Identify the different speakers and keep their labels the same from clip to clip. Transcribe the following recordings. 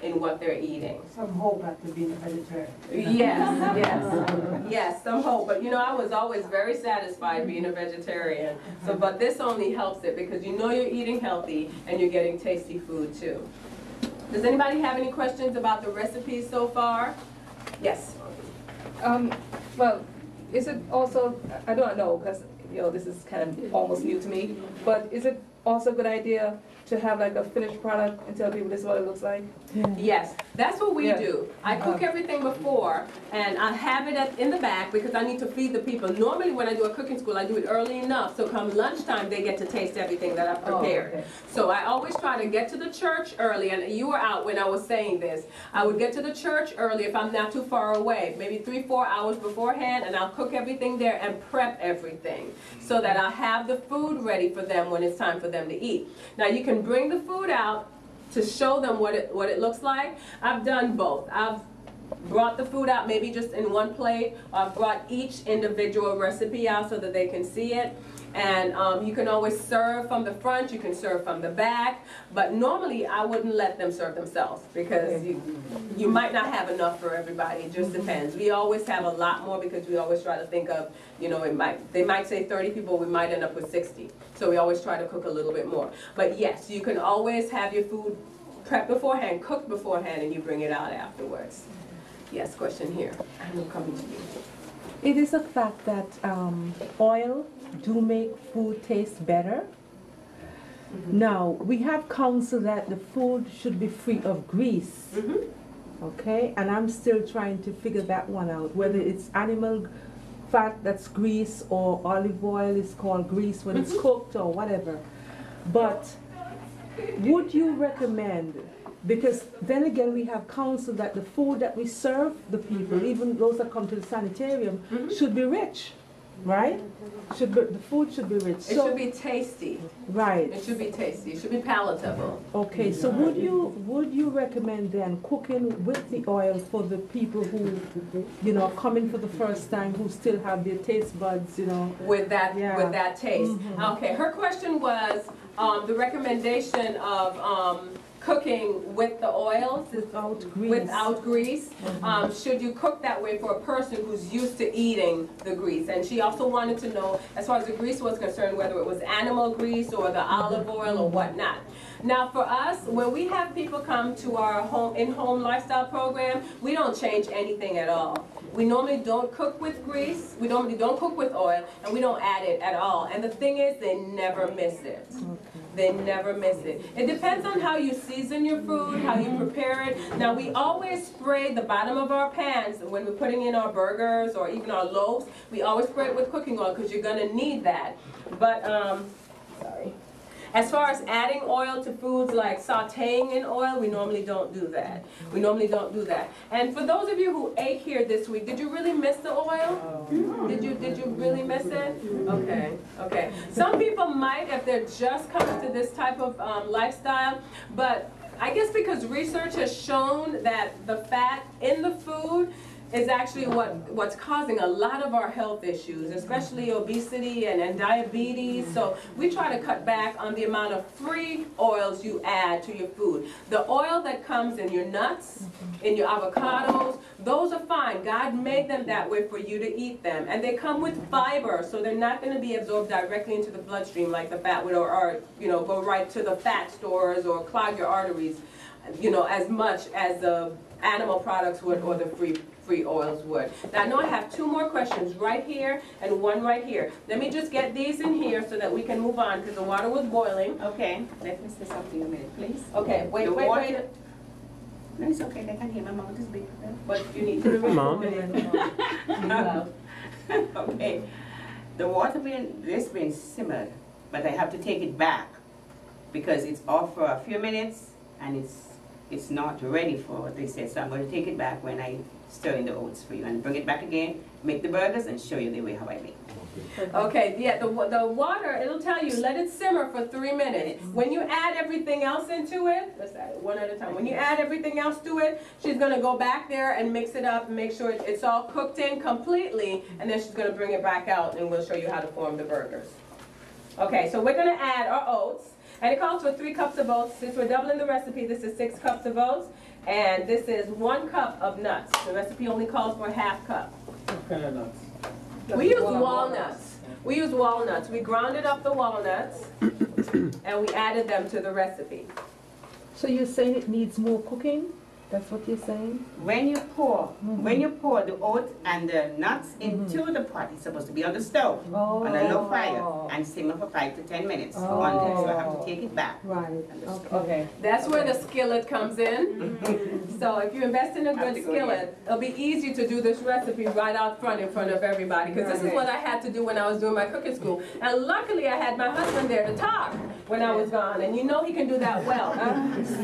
Speaker 1: in what they're eating.
Speaker 2: Some hope after being a vegetarian.
Speaker 1: Yes, yes, yes, some hope. But you know, I was always very satisfied being a vegetarian. So, but this only helps it because you know you're eating healthy and you're getting tasty food too. Does anybody have any questions about the recipes so far? Yes.
Speaker 3: Well, is it also, I don't know, because you know, this is kind of almost new to me, but is it also a good idea to have like a finished product and tell people this is what it looks like?
Speaker 1: Yes, that's what we do. I cook everything before, and I have it in the back because I need to feed the people. Normally when I do a cooking school, I do it early enough, so come lunchtime they get to taste everything that I've prepared.
Speaker 3: Okay.
Speaker 1: So I always try to get to the church early, and you were out when I was saying this. I would get to the church early if I'm not too far away, maybe 3-4 hours beforehand, and I'll cook everything there and prep everything so that I have the food ready for them when it's time for them to eat. Now you can bring the food out to show them what it looks like. I've done both. I've brought the food out maybe just in one plate. I've brought each individual recipe out so that they can see it. And you can always serve from the front, you can serve from the back, but normally I wouldn't let them serve themselves because you might not have enough for everybody. It just depends. We always have a lot more because we always try to think of, you know, they might say 30 people, we might end up with 60. So we always try to cook a little bit more. But yes, you can always have your food prepped beforehand, cooked beforehand, and you bring it out afterwards. Yes, question here. I'm coming to you.
Speaker 4: It is a fact that oil do make food taste better. Now, we have counsel that the food should be free of grease. Okay, and I'm still trying to figure that one out, whether it's animal fat that's grease or olive oil is called grease when it's cooked or whatever. But would you recommend, because then again we have counsel that the food that we serve the people, even those that come to the sanitarium, should be rich, right? The food should be rich.
Speaker 1: It should be tasty.
Speaker 4: Right.
Speaker 1: It should be tasty. It should be palatable.
Speaker 4: Okay, so would you recommend then cooking with the oil for the people who, you know, come in for the first time, who still have their taste buds, you know?
Speaker 1: With that taste. Okay, her question was the recommendation of cooking with the oils without grease. Should you cook that way for a person who's used to eating the grease? And she also wanted to know, as far as the grease was concerned, whether it was animal grease or the olive oil or whatnot. Now for us, when we have people come to our in-home lifestyle program, we don't change anything at all. We normally don't cook with grease, we normally don't cook with oil, and we don't add it at all. And the thing is, they never miss it. They never miss it. It depends on how you season your food, how you prepare it. Now we always spray the bottom of our pans when we're putting in our burgers or even our loaves. We always spray it with cooking oil because you're going to need that. But, sorry. As far as adding oil to foods like sauteing in oil, we normally don't do that. We normally don't do that. And for those of you who ate here this week, did you really miss the oil? Did you really miss it? Okay, okay. Some people might if they're just coming to this type of lifestyle, but I guess because research has shown that the fat in the food is actually what's causing a lot of our health issues, especially obesity and diabetes. So we try to cut back on the amount of free oils you add to your food. The oil that comes in your nuts, in your avocados, those are fine. God made them that way for you to eat them. And they come with fiber, so they're not going to be absorbed directly into the bloodstream like the fat would, or you know, go right to the fat stores or clog your arteries, you know, as much as the animal products would or the free oils would. Now I know I have 2 more questions right here and 1 right here. Let me just get these in here so that we can move on because the water was boiling.
Speaker 5: Okay, let me say something a minute, please.
Speaker 1: Okay, wait.
Speaker 5: No, it's okay, they can hear, my mouth is big.
Speaker 1: But you need to
Speaker 6: Mom.
Speaker 5: Okay, the water this been simmered, but I have to take it back because it's off for a few minutes and it's not ready for what they said. So I'm going to take it back when I stir in the oats for you and bring it back again, make the burgers and show you the way how I make.
Speaker 1: Okay, yeah, the water, it'll tell you, let it simmer for 3 minutes. When you add everything else into it, let's add it one at a time. When you add everything else to it, she's going to go back there and mix it up and make sure it's all cooked in completely, and then she's going to bring it back out and we'll show you how to form the burgers. Okay, so we're going to add our oats. And it calls for 3 cups of oats. Since we're doubling the recipe, this is 6 cups of oats. And this is 1 cup of nuts. The recipe only calls for ½ cup.
Speaker 6: What kind of nuts?
Speaker 1: We use walnuts. We use walnuts. We grounded up the walnuts and we added them to the recipe.
Speaker 4: So you're saying it needs more cooking? That's what you're saying?
Speaker 5: When you pour the oat and the nuts into the pot, it's supposed to be on the stove on a low fire and simmer for 5 to 10 minutes. So I have to take it back.
Speaker 2: Right,
Speaker 3: Okay.
Speaker 1: That's where the skillet comes in. So if you invest in a
Speaker 5: Have
Speaker 1: good
Speaker 5: to go
Speaker 1: skillet, it'll be easy to do this recipe right out front in front of everybody. Because this is what I had to do when I was doing my cooking school. And luckily I had my husband there to talk when I was gone. And you know he can do that well.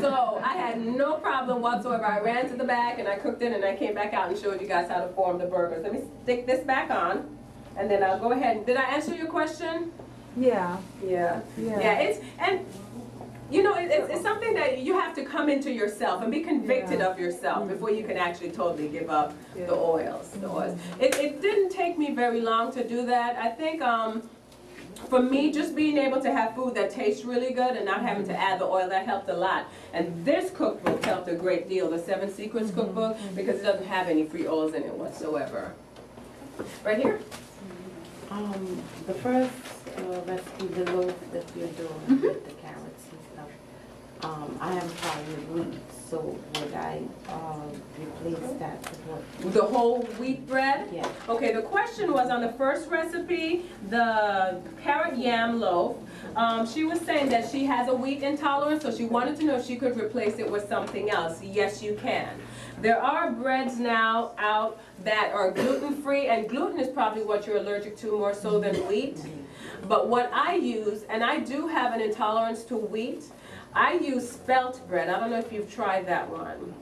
Speaker 1: So I had no problem whatsoever. I ran to the back and I cooked it and I came back out and showed you guys how to form the burgers. Let me stick this back on and then I'll go ahead. Did I answer your question?
Speaker 4: Yeah.
Speaker 1: Yeah. Yeah, it's something that you have to come into yourself and be convicted of yourself before you can actually totally give up the oils. It didn't take me very long to do that. I think for me, just being able to have food that tastes really good and not having to add the oil, that helped a lot. And this cookbook helped a great deal, the 7 Secrets cookbook, because it doesn't have any free oils in it whatsoever. Right here?
Speaker 7: The first recipe, the loaf that we're doing with the carrots and stuff, I am trying with wheat, so would I replace that with what?
Speaker 1: The whole wheat bread?
Speaker 7: Yeah.
Speaker 1: Okay, the question was on the first recipe, the carrot yam loaf. She was saying that she has a wheat intolerance, so she wanted to know if she could replace it with something else. Yes, you can. There are breads now out that are gluten-free, and gluten is probably what you're allergic to more so than wheat. But what I use, and I do have an intolerance to wheat, I use spelt bread. I don't know if you've tried that one.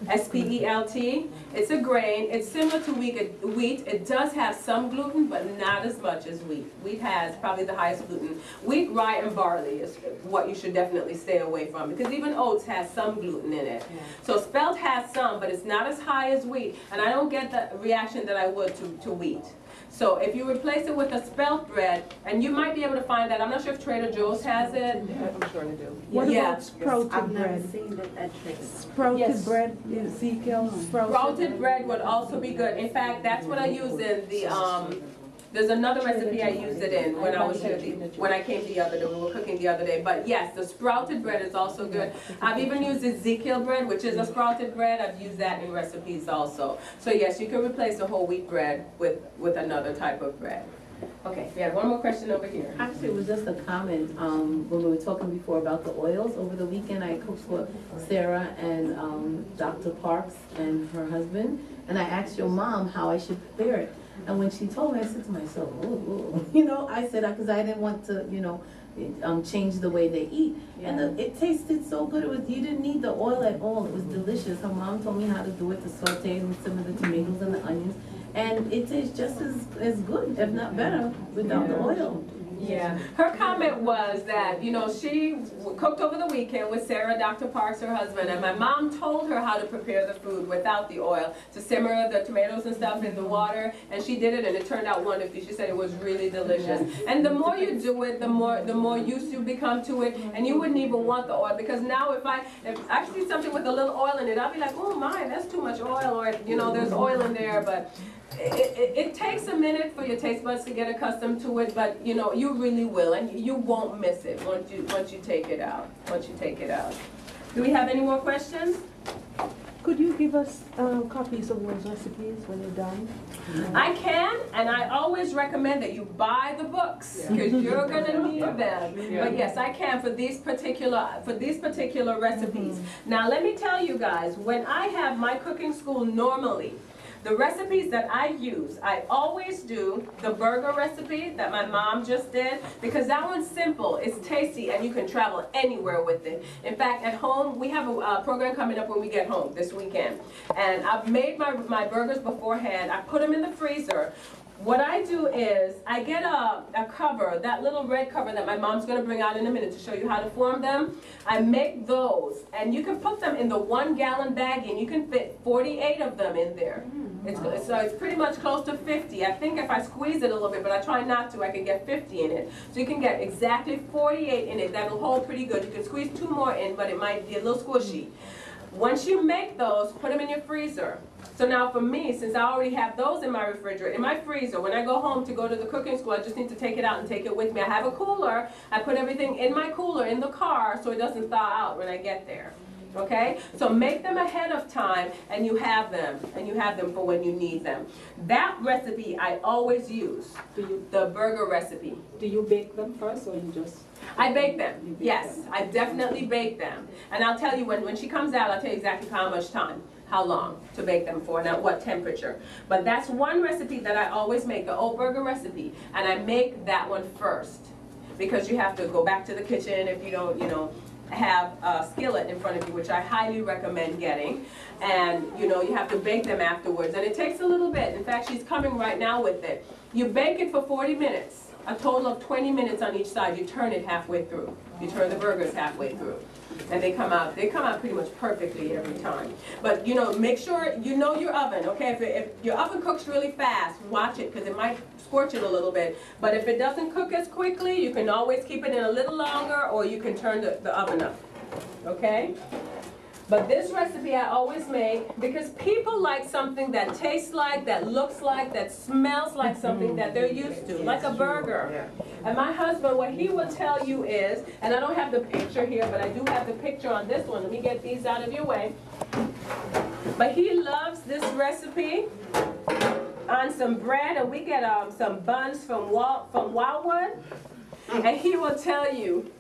Speaker 1: S-P-E-L-T. It's a grain. It's similar to wheat. It does have some gluten, but not as much as wheat. Wheat has probably the highest gluten. Wheat, rye, and barley is what you should definitely stay away from, because even oats has some gluten in it. So spelt has some, but it's not as high as wheat, and I don't get the reaction that I would to wheat. So if you replace it with a spelt bread, and you might be able to find that, I'm not sure if Trader Joe's has it.
Speaker 3: I'm sure they do.
Speaker 4: What
Speaker 1: Yeah.
Speaker 4: about sprouted
Speaker 7: I've never
Speaker 4: bread?
Speaker 7: seen that trick.
Speaker 4: Sprouted
Speaker 1: Yes.
Speaker 4: bread, Ezekiel,
Speaker 1: Sprouted bread would also be good. In fact, that's what I use in the, there's another recipe I used it in when I was here, when I came the other day, we were cooking the other day. But yes, the sprouted bread is also good. I've even used Ezekiel bread, which is a sprouted bread. I've used that in recipes also. So yes, you can replace the whole wheat bread with another type of bread. Okay, we have one more question over here.
Speaker 7: Actually, it was just a comment, when we were talking before about the oils. Over the weekend, I cooked for Sarah and Dr. Parks and her husband, and I asked your mom how I should prepare it. And when she told me, I said to myself, ooh. You know, I said, because I didn't want to, you know, change the way they eat. And it tasted so good. You didn't need the oil at all. It was delicious. Her mom told me how to do it, to saute and some of the tomatoes and the onions. And it tastes just as good, if not better, without the oil.
Speaker 1: Yeah, her comment was that, you know, she cooked over the weekend with Sarah, Dr. Parks, her husband, and my mom told her how to prepare the food without the oil, to simmer the tomatoes and stuff in the water, and she did it, and it turned out wonderfully. She said it was really delicious. And the more you do it, the more used you become to it, and you wouldn't even want the oil, because now if I see something with a little oil in it, I'll be like, oh my, that's too much oil, or, you know, there's oil in there, but it takes a minute for your taste buds to get accustomed to it, but you know, you really will, and you won't miss it once you take it out. Do we have any more questions?
Speaker 4: Could you give us copies of those recipes when you're done?
Speaker 1: I can, and I always recommend that you buy the books, because you're gonna need them. But yes, I can for these particular recipes. Now let me tell you guys, when I have my cooking school normally, the recipes that I use, I always do the burger recipe that my mom just did, because that one's simple, it's tasty, and you can travel anywhere with it. In fact, at home, we have a program coming up when we get home this weekend. And I've made my burgers beforehand. I put them in the freezer. What I do is, I get a cover, that little red cover that my mom's going to bring out in a minute to show you how to form them. I make those, and you can put them in the 1-gallon baggie, and you can fit 48 of them in there. So it's pretty much close to 50. I think if I squeeze it a little bit, but I try not to, I can get 50 in it. So you can get exactly 48 in it. That'll hold pretty good. You can squeeze 2 more in, but it might be a little squishy. Once you make those, put them in your freezer. So now for me, since I already have those in my refrigerator, in my freezer, when I go home to go to the cooking school, I just need to take it out and take it with me. I have a cooler. I put everything in my cooler in the car so it doesn't thaw out when I get there. Okay? So make them ahead of time and you have them. And you have them for when you need them. That recipe I always use, the burger recipe.
Speaker 2: Do you bake them first or you just?
Speaker 1: I bake them, yes. I definitely bake them. And I'll tell you, when she comes out, I'll tell you exactly how much time, how long to bake them for, and at what temperature. But that's one recipe that I always make, the oat burger recipe. And I make that one first. Because you have to go back to the kitchen if you don't, have a skillet in front of you, which I highly recommend getting. And, you have to bake them afterwards. And it takes a little bit. In fact, she's coming right now with it. You bake it for 40 minutes. A total of 20 minutes on each side. You turn it halfway through. You turn the burgers halfway through. And they come out pretty much perfectly every time. But, make sure you know your oven, okay? If your oven cooks really fast, watch it, because it might scorch it a little bit. But if it doesn't cook as quickly, you can always keep it in a little longer, or you can turn the oven up, okay? But this recipe I always make because people like something that tastes like, that looks like, that smells like something that they're used to, like a burger. And my husband, what he will tell you is, and I don't have the picture here, but I do have the picture on this one. Let me get these out of your way. But he loves this recipe on some bread, and we get some buns from Wildwood, and he will tell you,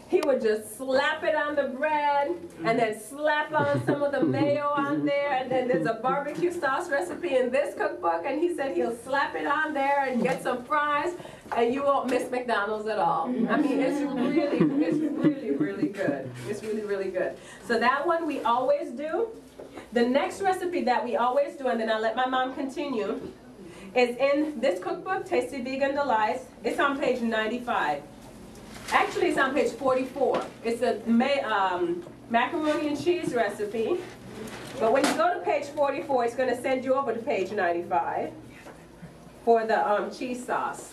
Speaker 1: he would just slap it on the bread and then slap on some of the mayo on there, and then there's a barbecue sauce recipe in this cookbook, and he said he'll slap it on there and get some fries, and you won't miss McDonald's at all. I mean, it's really good. It's really good. So that one we always do. The next recipe that we always do, and then I'll let my mom continue, is in this cookbook, Tasty Vegan Delights. It's on page 95. Actually, it's on page 44. It's a macaroni and cheese recipe. But when you go to page 44, it's going to send you over to page 95 for the cheese sauce.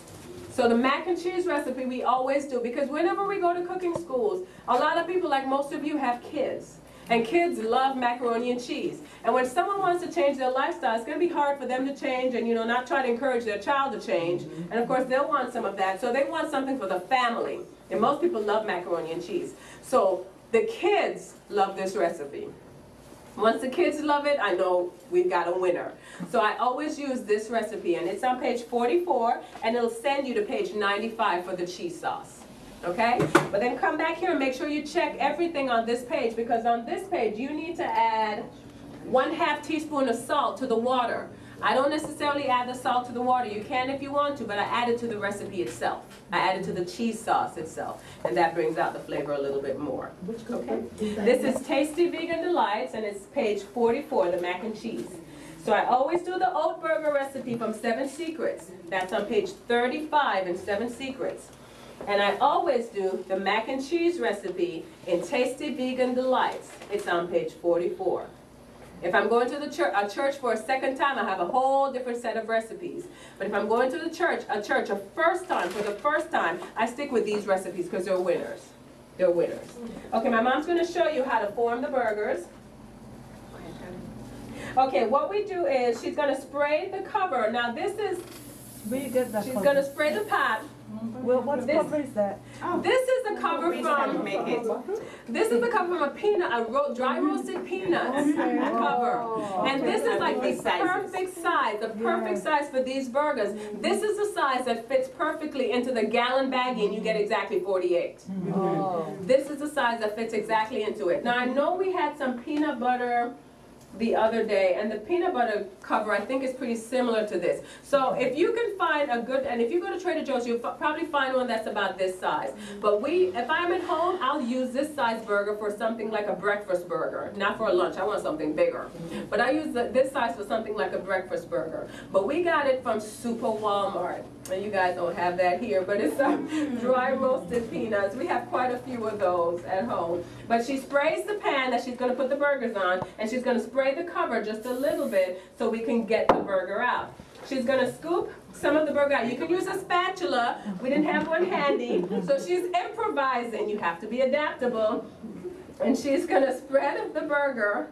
Speaker 1: So the mac and cheese recipe we always do, because whenever we go to cooking schools, a lot of people, like most of you, have kids. And kids love macaroni and cheese. And when someone wants to change their lifestyle, it's going to be hard for them to change and, not try to encourage their child to change. And of course, they'll want some of that. So they want something for the family. And most people love macaroni and cheese. So the kids love this recipe. Once the kids love it, I know we've got a winner. So I always use this recipe, and it's on page 44, and it'll send you to page 95 for the cheese sauce. Okay? But then come back here and make sure you check everything on this page, because on this page you need to add 1/2 teaspoon of salt to the water. I don't necessarily add the salt to the water. You can if you want to, but I add it to the recipe itself. I add it to the cheese sauce itself, and that brings out the flavor a little bit more. Okay? This is Tasty Vegan Delights, and it's page 44, the mac and cheese. So I always do the oat burger recipe from 7 Secrets. That's on page 35 in 7 Secrets. And I always do the mac and cheese recipe in Tasty Vegan Delights. It's on page 44. If I'm going to a church for a second time, I have a whole different set of recipes. But if I'm going to the church, for the first time, I stick with these recipes because they're winners. They're winners. Okay, my mom's going to show you how to form the burgers. Okay, what we do is she's going to spray the cover. Now this is,
Speaker 4: Where you get that
Speaker 1: she's
Speaker 4: from?
Speaker 1: going to spray the pot.
Speaker 4: Well, what cover is that?
Speaker 1: This is the cover from, this is the cover from a peanut, dry roasted peanuts cover. And this is like the perfect size for these burgers. This is the size that fits perfectly into the gallon baggie, and you get exactly 48. This is the size that fits exactly into it. Now I know we had some peanut butter the other day, and the peanut butter cover I think is pretty similar to this. So if you can find a good, and if you go to Trader Joe's, you'll probably find one that's about this size. But if I'm at home, I'll use this size burger for something like a breakfast burger, not for a lunch. I want something bigger. But I use this size for something like a breakfast burger. But we got it from Super Walmart. And you guys don't have that here, but it's dry roasted peanuts. We have quite a few of those at home. But she sprays the pan that she's going to put the burgers on, and she's going to spray the cover just a little bit so we can get the burger out. She's going to scoop some of the burger out. You can use a spatula. We didn't have one handy, so she's improvising. You have to be adaptable. And she's gonna spread the burger